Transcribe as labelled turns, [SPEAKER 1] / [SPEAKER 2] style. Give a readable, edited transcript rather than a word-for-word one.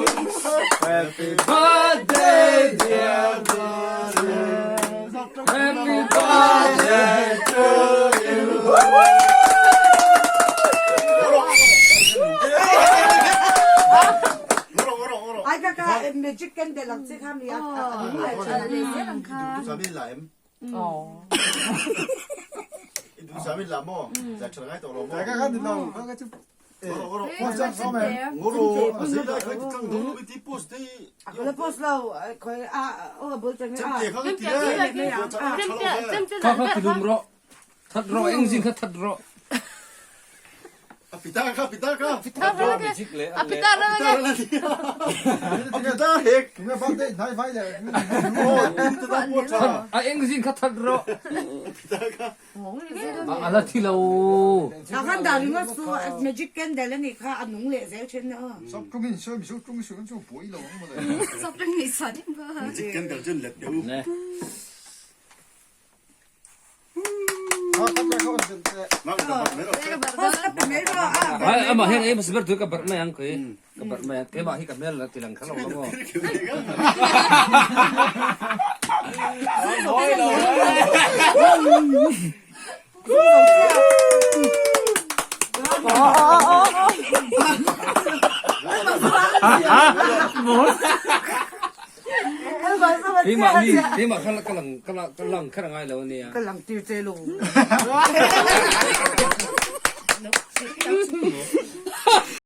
[SPEAKER 1] Happy birthday, dear Doris. Happy birthday to you.
[SPEAKER 2] Ai kaka magic candle lang si kami at
[SPEAKER 3] Du samin laim. Du samin lamo. Za chrangai to lomo.
[SPEAKER 1] 내가 가도 너 그거 좀
[SPEAKER 3] Ngoro
[SPEAKER 1] 포장 처음에
[SPEAKER 3] ngoro asila kai tang dong bi ti post dei.
[SPEAKER 2] Ako post law ko bol chang
[SPEAKER 3] Cham ye khang ti le.
[SPEAKER 1] 가가 그름으로 탓로 앵신 그 탓로
[SPEAKER 3] Pita ka.
[SPEAKER 1] 미직래
[SPEAKER 4] Apita na lang.
[SPEAKER 3] Pita hek.
[SPEAKER 1] 그게 반대 나이 파이래
[SPEAKER 3] Oh, pita po cha.
[SPEAKER 1] 아 앵신 그 탓로
[SPEAKER 3] Pita ka.
[SPEAKER 1] 알라티라오
[SPEAKER 2] Akan dali nga so magic candle ni ka anong le zel chen na.
[SPEAKER 1] 섭중인 시험 섭중 시험 좀 보이러 온 거다
[SPEAKER 4] Sobrang isa din ba?
[SPEAKER 3] Chicken dal chen let du.
[SPEAKER 1] 네
[SPEAKER 3] Mang ka mero.
[SPEAKER 2] Post ka primero
[SPEAKER 1] 아 아마 해 에이 스버 두가 버마양 거에 버마양 대마 히가 멜라 티랑 칼로 뭐 대마 칼랑 칼랑 아이로 니야
[SPEAKER 2] Kalang tir telo.